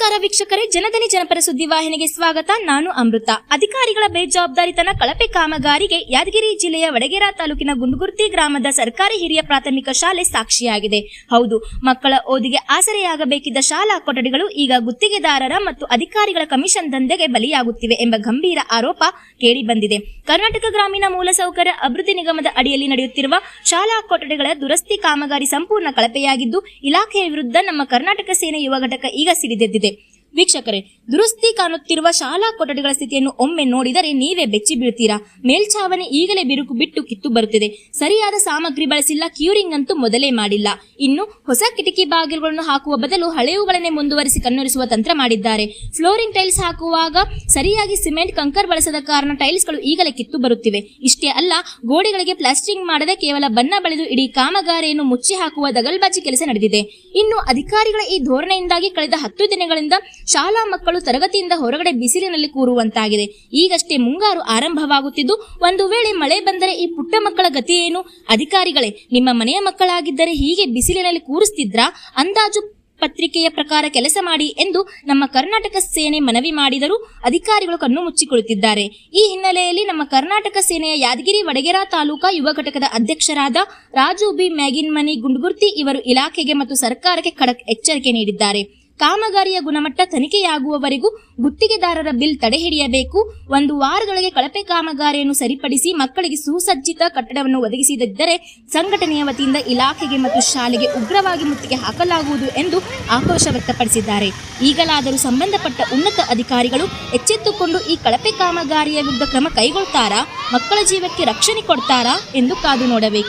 ನಮಸ್ಕಾರ ವೀಕ್ಷಕರೇ, ಜನಧನಿ ಜನಪರ ಸುದ್ದಿವಾಹಿನಿಗೆ ಸ್ವಾಗತ. ನಾನು ಅಮೃತ. ಅಧಿಕಾರಿಗಳ ಬೇಜವಾಬ್ದಾರಿತನ ಕಳಪೆ ಕಾಮಗಾರಿಗೆ ಯಾದಗಿರಿ ಜಿಲ್ಲೆಯ ವಡಗೇರಾ ತಾಲೂಕಿನ ಗುಂಡುಗುರ್ತಿ ಗ್ರಾಮದ ಸರ್ಕಾರಿ ಹಿರಿಯ ಪ್ರಾಥಮಿಕ ಶಾಲೆ ಸಾಕ್ಷಿಯಾಗಿದೆ. ಹೌದು, ಮಕ್ಕಳ ಓದಿಗೆ ಆಸರೆಯಾಗಬೇಕಿದ್ದ ಶಾಲಾ ಕೊಠಡಿಗಳು ಈಗ ಗುತ್ತಿಗೆದಾರರ ಮತ್ತು ಅಧಿಕಾರಿಗಳ ಕಮಿಷನ್ ದಂಧೆಗೆ ಬಲಿಯಾಗುತ್ತಿವೆ ಎಂಬ ಗಂಭೀರ ಆರೋಪ ಕೇಳಿಬಂದಿದೆ. ಕರ್ನಾಟಕ ಗ್ರಾಮೀಣ ಮೂಲಸೌಕರ್ಯ ಅಭಿವೃದ್ಧಿ ನಿಗಮದ ಅಡಿಯಲ್ಲಿ ನಡೆಯುತ್ತಿರುವ ಶಾಲಾ ಕೊಠಡಿಗಳ ದುರಸ್ತಿ ಕಾಮಗಾರಿ ಸಂಪೂರ್ಣ ಕಳಪೆಯಾಗಿದ್ದು, ಇಲಾಖೆಯ ವಿರುದ್ಧ ನಮ್ಮ ಕರ್ನಾಟಕ ಸೇನೆ ಯುವ ಘಟಕ ಈಗ ಸಿಡಿದೆದ್ದಿದೆ. ವೀಕ್ಷಕರೇ, ದುರಸ್ತಿ ಕಾಣುತ್ತಿರುವ ಶಾಲಾ ಕೊಠಡಿಗಳ ಸ್ಥಿತಿಯನ್ನು ಒಮ್ಮೆ ನೋಡಿದರೆ ನೀವೇ ಬೆಚ್ಚಿ ಬೀಳ್ತೀರಾ. ಮೇಲ್ಛಾವಣಿ ಈಗಲೇ ಬಿರುಕು ಬಿಟ್ಟು ಕಿತ್ತು ಬರುತ್ತಿದೆ. ಸರಿಯಾದ ಸಾಮಗ್ರಿ ಬಳಸಿಲ್ಲ, ಕ್ಯೂರಿಂಗ್ ಅಂತೂ ಮೊದಲೇ ಮಾಡಿಲ್ಲ. ಇನ್ನು ಹೊಸ ಕಿಟಕಿ ಬಾಗಿಲುಗಳನ್ನು ಹಾಕುವ ಬದಲು ಹಳೆಯುಗಳನ್ನೇ ಮುಂದುವರಿಸಿ ಕಣ್ಣೊರೆಸುವ ತಂತ್ರ ಮಾಡಿದ್ದಾರೆ. ಫ್ಲೋರಿಂಗ್ ಟೈಲ್ಸ್ ಹಾಕುವಾಗ ಸರಿಯಾಗಿ ಸಿಮೆಂಟ್ ಕಂಕರ್ ಬಳಸದ ಕಾರಣ ಟೈಲ್ಸ್ಗಳು ಈಗಲೇ ಕಿತ್ತು ಬರುತ್ತಿವೆ. ಇಷ್ಟೇ ಅಲ್ಲ, ಗೋಡೆಗಳಿಗೆ ಪ್ಲಾಸ್ಟರಿಂಗ್ ಮಾಡದೆ ಕೇವಲ ಬಣ್ಣ ಬಳಿದು ಇಡೀ ಕಾಮಗಾರಿಯನ್ನು ಮುಚ್ಚಿ ಹಾಕುವ ದಗಲ್ಬಾಜಿ ಕೆಲಸ ನಡೆದಿದೆ. ಇನ್ನು ಅಧಿಕಾರಿಗಳ ಈ ಧೋರಣೆಯಿಂದಾಗಿ ಕಳೆದ 10 ದಿನಗಳಿಂದ ಶಾಲಾ ಮಕ್ಕಳು ತರಗತಿಯಿಂದ ಹೊರಗಡೆ ಬಿಸಿಲಿನಲ್ಲಿ ಕೂರುವಂತಾಗಿದೆ. ಈಗಷ್ಟೇ ಮುಂಗಾರು ಆರಂಭವಾಗುತ್ತಿದ್ದು, ಒಂದು ವೇಳೆ ಮಳೆ ಬಂದರೆ ಈ ಪುಟ್ಟ ಮಕ್ಕಳ ಗತಿ ಏನು? ಅಧಿಕಾರಿಗಳೇ, ನಿಮ್ಮ ಮನೆಯ ಮಕ್ಕಳಾಗಿದ್ದರೆ ಹೀಗೆ ಬಿಸಿಲಿನಲ್ಲಿ ಕೂರಿಸ್ತಿದ್ರಾ? ಅಂದಾಜು ಪತ್ರಿಕೆಯ ಪ್ರಕಾರ ಕೆಲಸ ಮಾಡಿ ಎಂದು ನಮ್ಮ ಕರ್ನಾಟಕ ಸೇನೆ ಮನವಿ ಮಾಡಿದರೂ ಅಧಿಕಾರಿಗಳು ಕಣ್ಣು ಮುಚ್ಚಿಕೊಳ್ಳುತ್ತಿದ್ದಾರೆ. ಈ ಹಿನ್ನೆಲೆಯಲ್ಲಿ ನಮ್ಮ ಕರ್ನಾಟಕ ಸೇನೆಯ ಯಾದಗಿರಿ ವಡಗೇರಾ ತಾಲೂಕಾ ಯುವ ಘಟಕದ ಅಧ್ಯಕ್ಷರಾದ ರಾಜು ಬಿ ಮ್ಯಾಗಿನ್ಮನಿ ಗುಂಡುಗುರ್ತಿ ಇವರು ಇಲಾಖೆಗೆ ಮತ್ತು ಸರ್ಕಾರಕ್ಕೆ ಖಡಕ್ ಎಚ್ಚರಿಕೆ ನೀಡಿದ್ದಾರೆ. ಕಾಮಗಾರಿಯ ಗುಣಮಟ್ಟ ತನಿಖೆಯಾಗುವವರೆಗೂ ಗುತ್ತಿಗೆದಾರರ ಬಿಲ್ ತಡೆಹಿಡಿಯಬೇಕು. 1 ವಾರದೊಳಗೆ ಕಳಪೆ ಕಾಮಗಾರಿಯನ್ನು ಸರಿಪಡಿಸಿ ಮಕ್ಕಳಿಗೆ ಸುಸಜ್ಜಿತ ಕಟ್ಟಡವನ್ನು ಒದಗಿಸದಿದ್ದರೆ ಸಂಘಟನೆಯ ವತಿಯಿಂದ ಇಲಾಖೆಗೆ ಮತ್ತು ಶಾಲೆಗೆ ಉಗ್ರವಾಗಿ ಮುತ್ತಿಗೆ ಹಾಕಲಾಗುವುದು ಎಂದು ಆಕ್ರೋಶ ವ್ಯಕ್ತಪಡಿಸಿದ್ದಾರೆ. ಈಗಲಾದರೂ ಸಂಬಂಧಪಟ್ಟ ಉನ್ನತ ಅಧಿಕಾರಿಗಳು ಎಚ್ಚೆತ್ತುಕೊಂಡು ಈ ಕಳಪೆ ಕಾಮಗಾರಿಯ ವಿರುದ್ಧ ಕ್ರಮ ಕೈಗೊಳ್ತಾರಾ, ಮಕ್ಕಳ ಜೀವಕ್ಕೆ ರಕ್ಷಣೆ ಕೊಡ್ತಾರಾ ಎಂದು ಕಾದು ನೋಡಬೇಕಿದೆ.